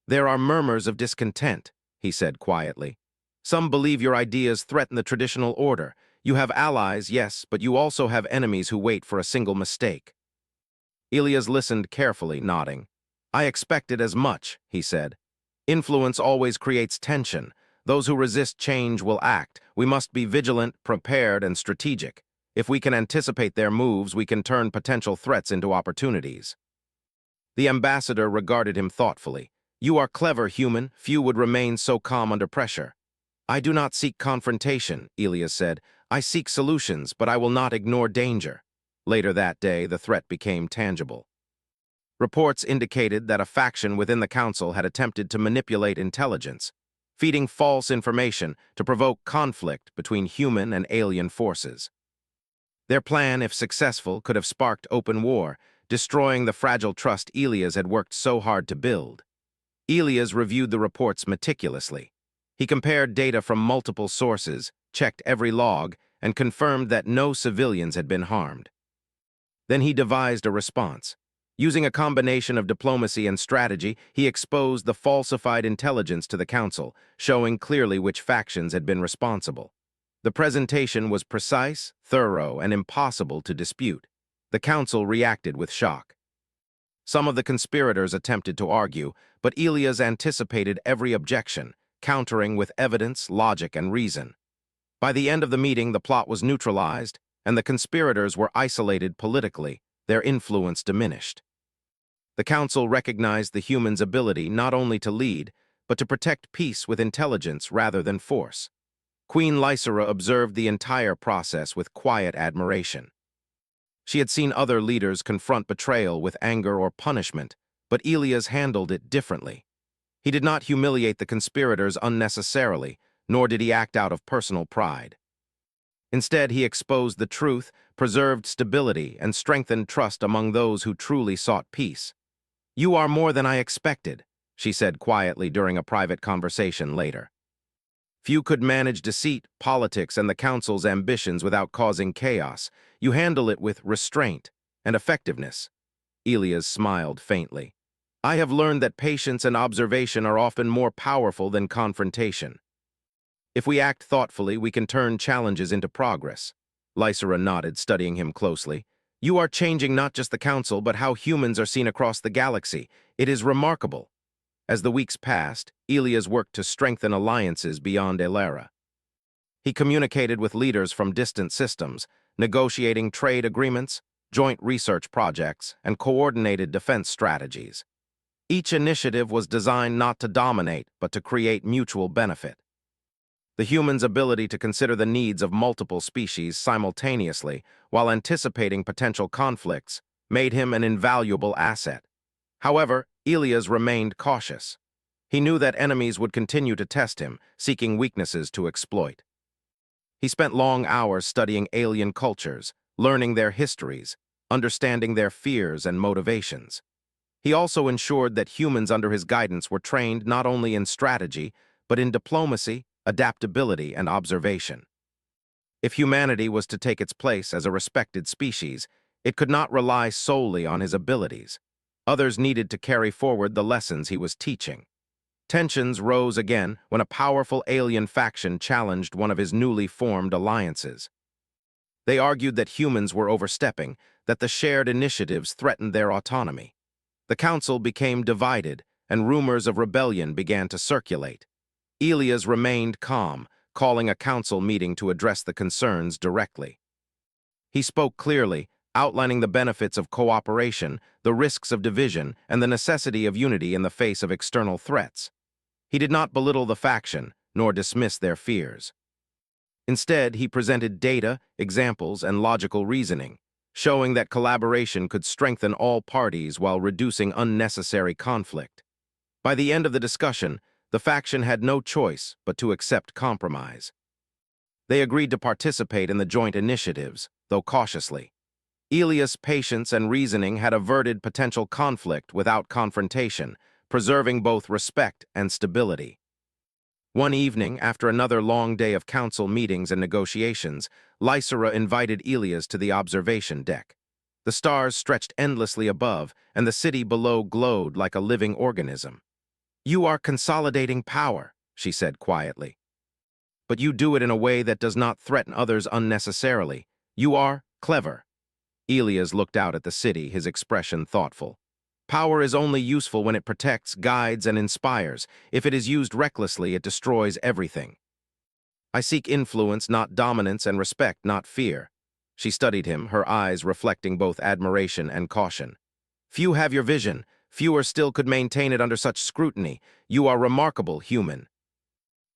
"There are murmurs of discontent," he said quietly. "Some believe your ideas threaten the traditional order. You have allies, yes, but you also have enemies who wait for a single mistake." Elias listened carefully, nodding. "I expected as much," he said. "Influence always creates tension. Those who resist change will act. We must be vigilant, prepared, and strategic. If we can anticipate their moves, we can turn potential threats into opportunities." The ambassador regarded him thoughtfully. "You are clever, human. Few would remain so calm under pressure." "I do not seek confrontation," Elias said. "I seek solutions, but I will not ignore danger." Later that day, the threat became tangible. Reports indicated that a faction within the council had attempted to manipulate intelligence, feeding false information to provoke conflict between human and alien forces. Their plan, if successful, could have sparked open war, destroying the fragile trust Elias had worked so hard to build. Elias reviewed the reports meticulously. He compared data from multiple sources, checked every log, and confirmed that no civilians had been harmed. Then he devised a response. Using a combination of diplomacy and strategy, he exposed the falsified intelligence to the council, showing clearly which factions had been responsible. The presentation was precise, thorough, and impossible to dispute. The council reacted with shock. Some of the conspirators attempted to argue, but Elias anticipated every objection, countering with evidence, logic, and reason. By the end of the meeting, the plot was neutralized, and the conspirators were isolated politically, their influence diminished. The council recognized the human's ability not only to lead, but to protect peace with intelligence rather than force. Queen Lysera observed the entire process with quiet admiration. She had seen other leaders confront betrayal with anger or punishment, but Elias handled it differently. He did not humiliate the conspirators unnecessarily, nor did he act out of personal pride. Instead, he exposed the truth, preserved stability, and strengthened trust among those who truly sought peace. "You are more than I expected," she said quietly during a private conversation later. "Few could manage deceit, politics, and the council's ambitions without causing chaos. You handle it with restraint and effectiveness." Elias smiled faintly. "I have learned that patience and observation are often more powerful than confrontation. If we act thoughtfully, we can turn challenges into progress." Lysera nodded, studying him closely. "You are changing not just the council, but how humans are seen across the galaxy. It is remarkable." As the weeks passed, Elias worked to strengthen alliances beyond Elara. He communicated with leaders from distant systems, negotiating trade agreements, joint research projects, and coordinated defense strategies. Each initiative was designed not to dominate, but to create mutual benefit. The human's ability to consider the needs of multiple species simultaneously while anticipating potential conflicts made him an invaluable asset. However, Elias remained cautious. He knew that enemies would continue to test him, seeking weaknesses to exploit. He spent long hours studying alien cultures, learning their histories, understanding their fears and motivations. He also ensured that humans under his guidance were trained not only in strategy, but in diplomacy, adaptability, and observation. If humanity was to take its place as a respected species, it could not rely solely on his abilities. Others needed to carry forward the lessons he was teaching. Tensions rose again when a powerful alien faction challenged one of his newly formed alliances. They argued that humans were overstepping, that the shared initiatives threatened their autonomy. The council became divided, and rumors of rebellion began to circulate. Elias remained calm, calling a council meeting to address the concerns directly. He spoke clearly, outlining the benefits of cooperation, the risks of division, and the necessity of unity in the face of external threats. He did not belittle the faction, nor dismiss their fears. Instead, he presented data, examples, and logical reasoning, showing that collaboration could strengthen all parties while reducing unnecessary conflict. By the end of the discussion, the faction had no choice but to accept compromise. They agreed to participate in the joint initiatives, though cautiously. Elias' patience and reasoning had averted potential conflict without confrontation, preserving both respect and stability. One evening, after another long day of council meetings and negotiations, Lysera invited Elias to the observation deck. The stars stretched endlessly above, and the city below glowed like a living organism. "You are consolidating power," she said quietly. "But you do it in a way that does not threaten others unnecessarily. You are clever." Elias looked out at the city, his expression thoughtful. "Power is only useful when it protects, guides, and inspires. If it is used recklessly, it destroys everything. I seek influence, not dominance, and respect, not fear." She studied him, her eyes reflecting both admiration and caution. "Few have your vision. Fewer still could maintain it under such scrutiny. You are remarkable, human.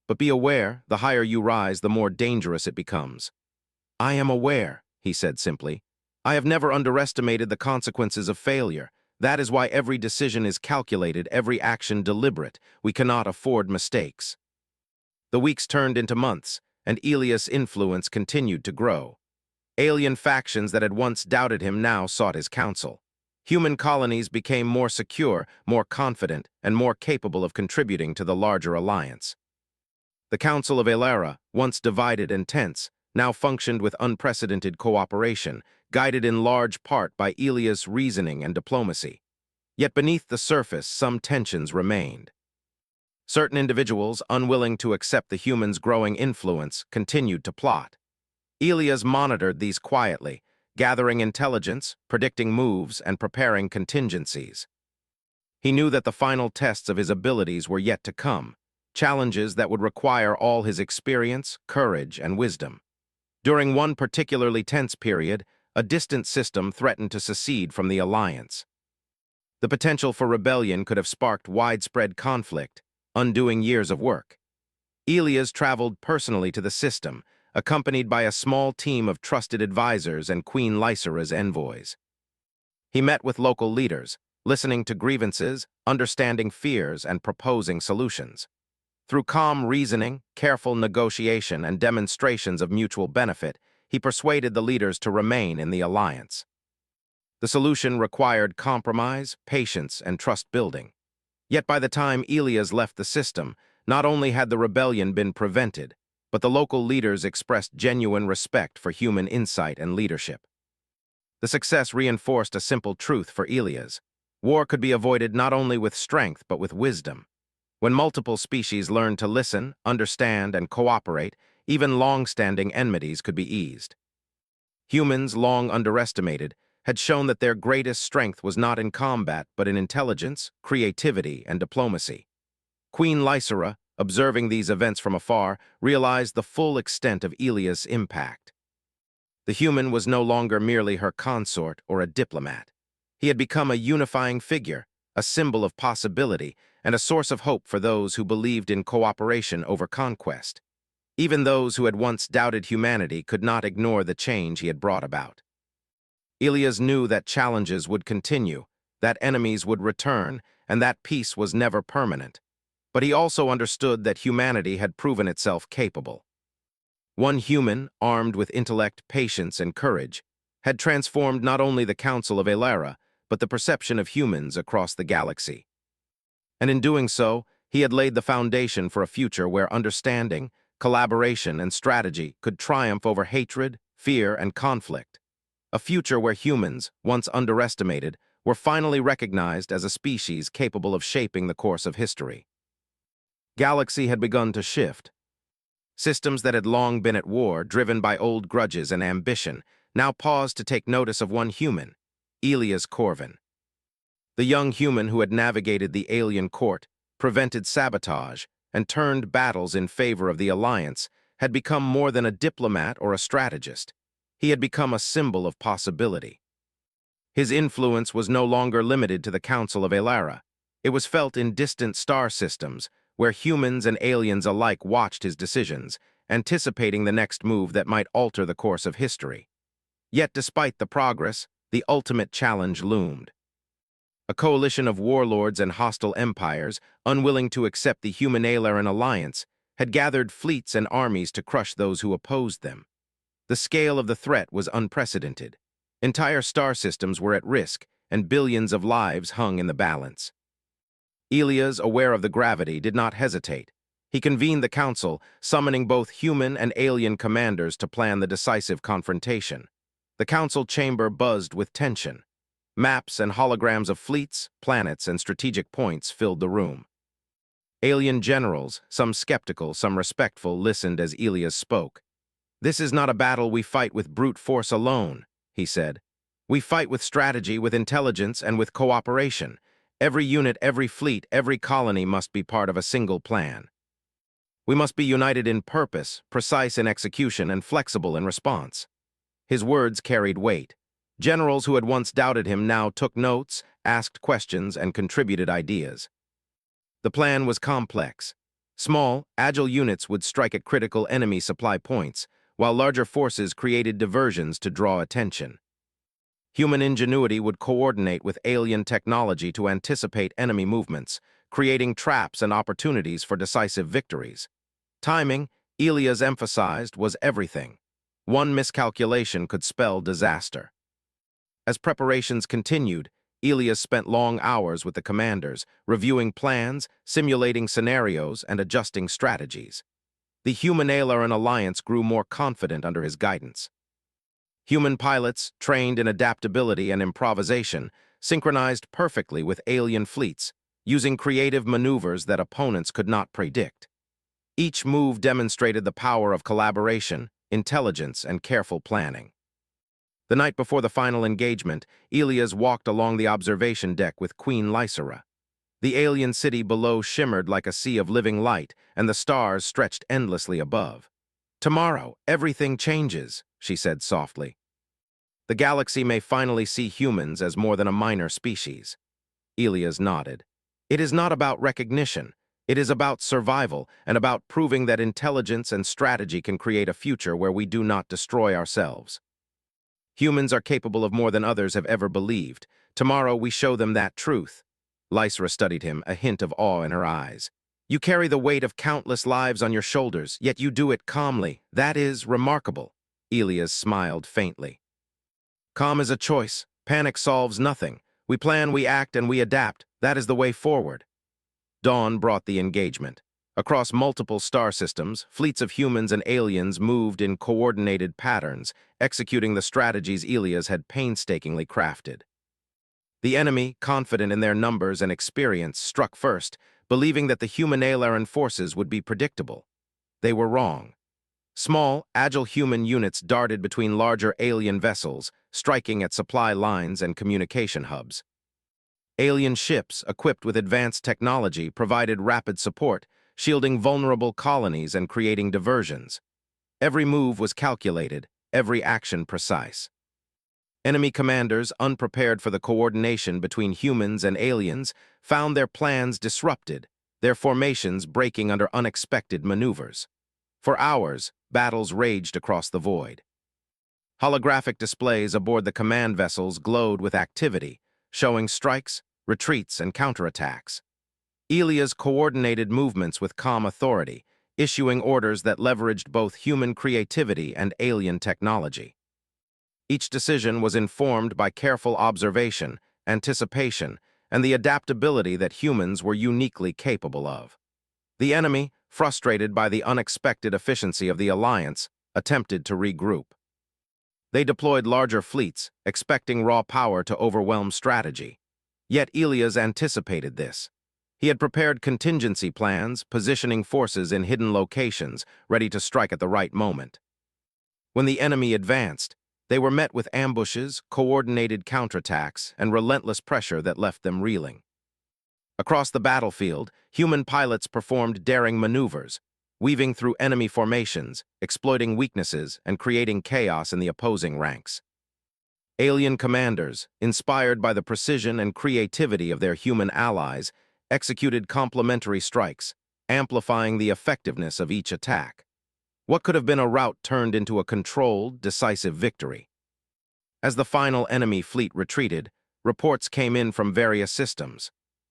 But be aware, the higher you rise, the more dangerous it becomes." "I am aware," he said simply. "I have never underestimated the consequences of failure. That is why every decision is calculated, every action deliberate. We cannot afford mistakes." The weeks turned into months, and Elias' influence continued to grow. Alien factions that had once doubted him now sought his counsel. Human colonies became more secure, more confident, and more capable of contributing to the larger alliance. The Council of Elara, once divided and tense, now functioned with unprecedented cooperation, guided in large part by Elias' reasoning and diplomacy. Yet beneath the surface, some tensions remained. Certain individuals, unwilling to accept the humans' growing influence, continued to plot. Elias monitored these quietly, gathering intelligence, predicting moves, and preparing contingencies. He knew that the final tests of his abilities were yet to come, challenges that would require all his experience, courage, and wisdom. During one particularly tense period, a distant system threatened to secede from the alliance. The potential for rebellion could have sparked widespread conflict, undoing years of work. Elias traveled personally to the system, accompanied by a small team of trusted advisors and Queen Lysera's envoys. He met with local leaders, listening to grievances, understanding fears, and proposing solutions. Through calm reasoning, careful negotiation, and demonstrations of mutual benefit, he persuaded the leaders to remain in the alliance. The solution required compromise, patience, and trust-building. Yet by the time Elias left the system, not only had the rebellion been prevented, but the local leaders expressed genuine respect for human insight and leadership. The success reinforced a simple truth for Elias. War could be avoided not only with strength but with wisdom. When multiple species learned to listen, understand, and cooperate, even long-standing enmities could be eased. Humans, long underestimated, had shown that their greatest strength was not in combat but in intelligence, creativity, and diplomacy. Queen Lysera, observing these events from afar, realized the full extent of Elias' impact. The human was no longer merely her consort or a diplomat. He had become a unifying figure, a symbol of possibility, and a source of hope for those who believed in cooperation over conquest. Even those who had once doubted humanity could not ignore the change he had brought about. Elias knew that challenges would continue, that enemies would return, and that peace was never permanent. But he also understood that humanity had proven itself capable. One human, armed with intellect, patience, and courage, had transformed not only the Council of Elara, but the perception of humans across the galaxy. And in doing so, he had laid the foundation for a future where understanding, collaboration, and strategy could triumph over hatred, fear, and conflict. A future where humans, once underestimated, were finally recognized as a species capable of shaping the course of history. Galaxy had begun to shift. Systems that had long been at war, driven by old grudges and ambition, now paused to take notice of one human, Elias Corvin. The young human who had navigated the alien court, prevented sabotage, and turned battles in favor of the Alliance, had become more than a diplomat or a strategist. He had become a symbol of possibility. His influence was no longer limited to the Council of Elara. It was felt in distant star systems, where humans and aliens alike watched his decisions, anticipating the next move that might alter the course of history. Yet despite the progress, the ultimate challenge loomed. A coalition of warlords and hostile empires, unwilling to accept the human-Alaran alliance, had gathered fleets and armies to crush those who opposed them. The scale of the threat was unprecedented. Entire star systems were at risk, and billions of lives hung in the balance. Elias, aware of the gravity, did not hesitate. He convened the council, summoning both human and alien commanders to plan the decisive confrontation. The council chamber buzzed with tension. Maps and holograms of fleets, planets, and strategic points filled the room. Alien generals, some skeptical, some respectful, listened as Elias spoke. "This is not a battle we fight with brute force alone," he said. "We fight with strategy, with intelligence, and with cooperation. Every unit, every fleet, every colony must be part of a single plan. We must be united in purpose, precise in execution, and flexible in response." His words carried weight. Generals who had once doubted him now took notes, asked questions, and contributed ideas. The plan was complex. Small, agile units would strike at critical enemy supply points, while larger forces created diversions to draw attention. Human ingenuity would coordinate with alien technology to anticipate enemy movements, creating traps and opportunities for decisive victories. Timing, Elias emphasized, was everything. One miscalculation could spell disaster. As preparations continued, Elias spent long hours with the commanders, reviewing plans, simulating scenarios, and adjusting strategies. The human-alien alliance grew more confident under his guidance. Human pilots, trained in adaptability and improvisation, synchronized perfectly with alien fleets, using creative maneuvers that opponents could not predict. Each move demonstrated the power of collaboration, intelligence, and careful planning. The night before the final engagement, Elias walked along the observation deck with Queen Lysera. The alien city below shimmered like a sea of living light, and the stars stretched endlessly above. "Tomorrow, everything changes," she said softly. "The galaxy may finally see humans as more than a minor species." Elias nodded. "It is not about recognition. It is about survival, and about proving that intelligence and strategy can create a future where we do not destroy ourselves. Humans are capable of more than others have ever believed. Tomorrow we show them that truth." Lysera studied him, a hint of awe in her eyes. "You carry the weight of countless lives on your shoulders, yet you do it calmly. That is remarkable." Elias smiled faintly. "Calm is a choice. Panic solves nothing. We plan, we act, and we adapt. That is the way forward." Dawn brought the engagement. Across multiple star systems, fleets of humans and aliens moved in coordinated patterns, executing the strategies Elias had painstakingly crafted. The enemy, confident in their numbers and experience, struck first, believing that the human-alien forces would be predictable. They were wrong. Small, agile human units darted between larger alien vessels, striking at supply lines and communication hubs. Alien ships, equipped with advanced technology, provided rapid support, shielding vulnerable colonies and creating diversions. Every move was calculated, every action precise. Enemy commanders, unprepared for the coordination between humans and aliens, found their plans disrupted, their formations breaking under unexpected maneuvers. For hours, battles raged across the void. Holographic displays aboard the command vessels glowed with activity, showing strikes, retreats, and counterattacks. Elias coordinated movements with calm authority, issuing orders that leveraged both human creativity and alien technology. Each decision was informed by careful observation, anticipation, and the adaptability that humans were uniquely capable of. The enemy, frustrated by the unexpected efficiency of the alliance, attempted to regroup. They deployed larger fleets, expecting raw power to overwhelm strategy. Yet Elias anticipated this. He had prepared contingency plans, positioning forces in hidden locations, ready to strike at the right moment. When the enemy advanced, they were met with ambushes, coordinated counterattacks, and relentless pressure that left them reeling. Across the battlefield, human pilots performed daring maneuvers, weaving through enemy formations, exploiting weaknesses, and creating chaos in the opposing ranks. Alien commanders, inspired by the precision and creativity of their human allies, executed complementary strikes, amplifying the effectiveness of each attack. What could have been a rout turned into a controlled, decisive victory. As the final enemy fleet retreated, reports came in from various systems.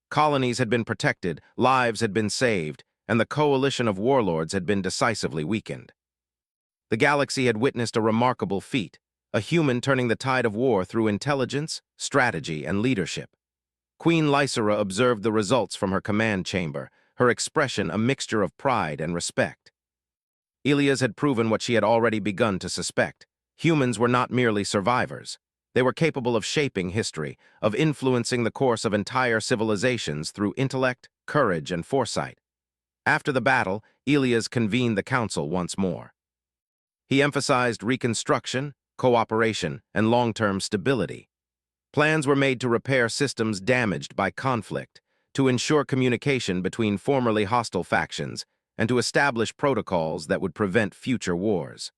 Colonies had been protected, lives had been saved, and the coalition of warlords had been decisively weakened. The galaxy had witnessed a remarkable feat, a human turning the tide of war through intelligence, strategy, and leadership. Queen Lysera observed the results from her command chamber, her expression a mixture of pride and respect. Elias had proven what she had already begun to suspect. Humans were not merely survivors. They were capable of shaping history, of influencing the course of entire civilizations through intellect, courage, and foresight. After the battle, Elias convened the council once more. He emphasized reconstruction, cooperation, and long-term stability. Plans were made to repair systems damaged by conflict, to ensure communication between formerly hostile factions, and to establish protocols that would prevent future wars.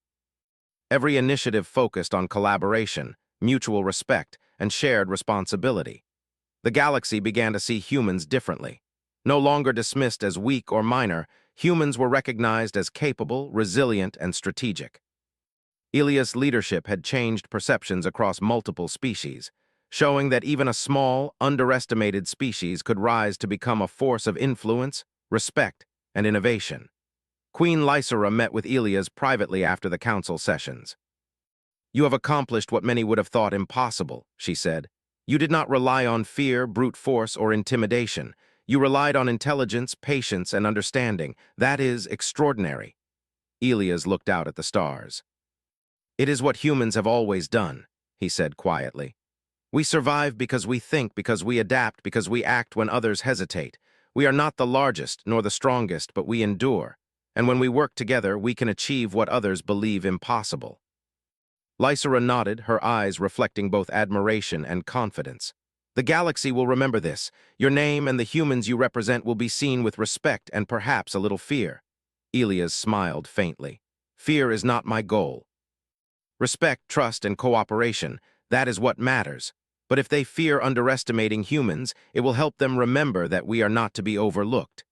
Every initiative focused on collaboration, mutual respect, and shared responsibility. The galaxy began to see humans differently. No longer dismissed as weak or minor, humans were recognized as capable, resilient, and strategic. Elias' leadership had changed perceptions across multiple species, showing that even a small, underestimated species could rise to become a force of influence, respect, and innovation. Queen Lysera met with Elias privately after the council sessions. "You have accomplished what many would have thought impossible," she said. "You did not rely on fear, brute force, or intimidation. You relied on intelligence, patience, and understanding. That is extraordinary." Elias looked out at the stars. "It is what humans have always done," he said quietly. "We survive because we think, because we adapt, because we act when others hesitate. We are not the largest nor the strongest, but we endure. And when we work together, we can achieve what others believe impossible." Lysera nodded, her eyes reflecting both admiration and confidence. "The galaxy will remember this. Your name and the humans you represent will be seen with respect and perhaps a little fear." Elias smiled faintly. "Fear is not my goal. Respect, trust, and cooperation, that is what matters. But if they fear underestimating humans, it will help them remember that we are not to be overlooked."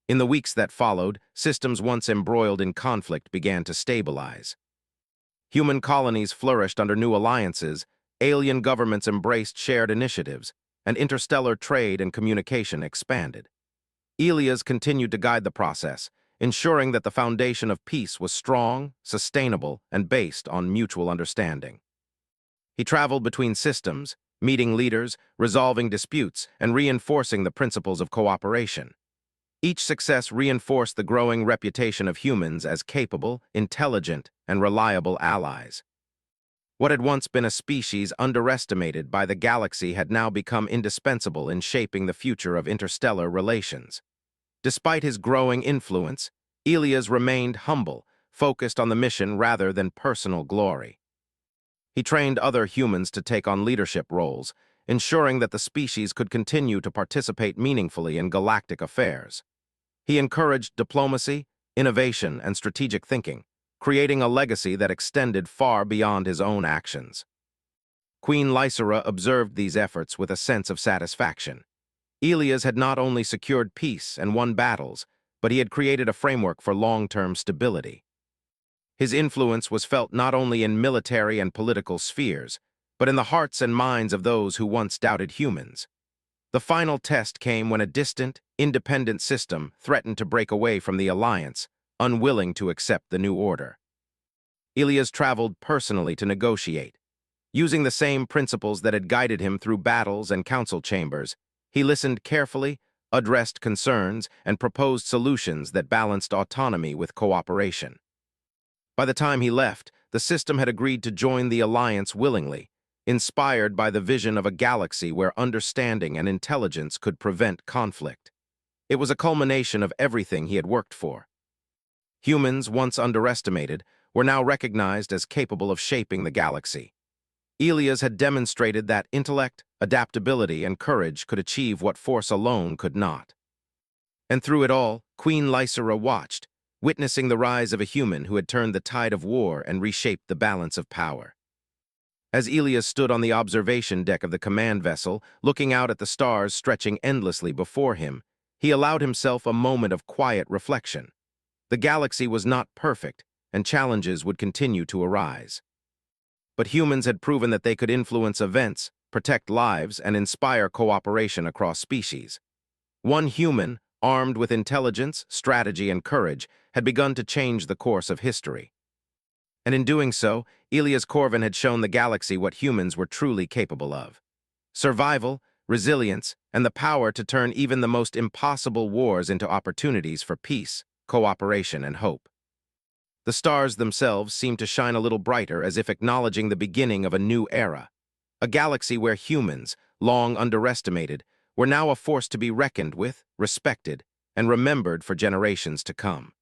In the weeks that followed, systems once embroiled in conflict began to stabilize. Human colonies flourished under new alliances, alien governments embraced shared initiatives, and interstellar trade and communication expanded. Elias continued to guide the process, ensuring that the foundation of peace was strong, sustainable, and based on mutual understanding. He traveled between systems, meeting leaders, resolving disputes, and reinforcing the principles of cooperation. Each success reinforced the growing reputation of humans as capable, intelligent, and reliable allies. What had once been a species underestimated by the galaxy had now become indispensable in shaping the future of interstellar relations. Despite his growing influence, Elias remained humble, focused on the mission rather than personal glory. He trained other humans to take on leadership roles, ensuring that the species could continue to participate meaningfully in galactic affairs. He encouraged diplomacy, innovation, and strategic thinking, creating a legacy that extended far beyond his own actions. Queen Lysera observed these efforts with a sense of satisfaction. Elias had not only secured peace and won battles, but he had created a framework for long-term stability. His influence was felt not only in military and political spheres, but in the hearts and minds of those who once doubted humans. The final test came when a distant, independent system threatened to break away from the alliance, unwilling to accept the new order. Elias traveled personally to negotiate. Using the same principles that had guided him through battles and council chambers, he listened carefully, addressed concerns, and proposed solutions that balanced autonomy with cooperation. By the time he left, the system had agreed to join the alliance willingly, inspired by the vision of a galaxy where understanding and intelligence could prevent conflict. It was a culmination of everything he had worked for. Humans, once underestimated, were now recognized as capable of shaping the galaxy. Elias had demonstrated that intellect, adaptability, and courage could achieve what force alone could not. And through it all, Queen Lysera watched, witnessing the rise of a human who had turned the tide of war and reshaped the balance of power. As Elias stood on the observation deck of the command vessel, looking out at the stars stretching endlessly before him, he allowed himself a moment of quiet reflection. The galaxy was not perfect, and challenges would continue to arise. But humans had proven that they could influence events, protect lives, and inspire cooperation across species. One human, armed with intelligence, strategy, and courage, had begun to change the course of history. And in doing so, Elias Corvin had shown the galaxy what humans were truly capable of. Survival, resilience, and the power to turn even the most impossible wars into opportunities for peace, cooperation, and hope. The stars themselves seemed to shine a little brighter, as if acknowledging the beginning of a new era. A galaxy where humans, long underestimated, were now a force to be reckoned with, respected, and remembered for generations to come.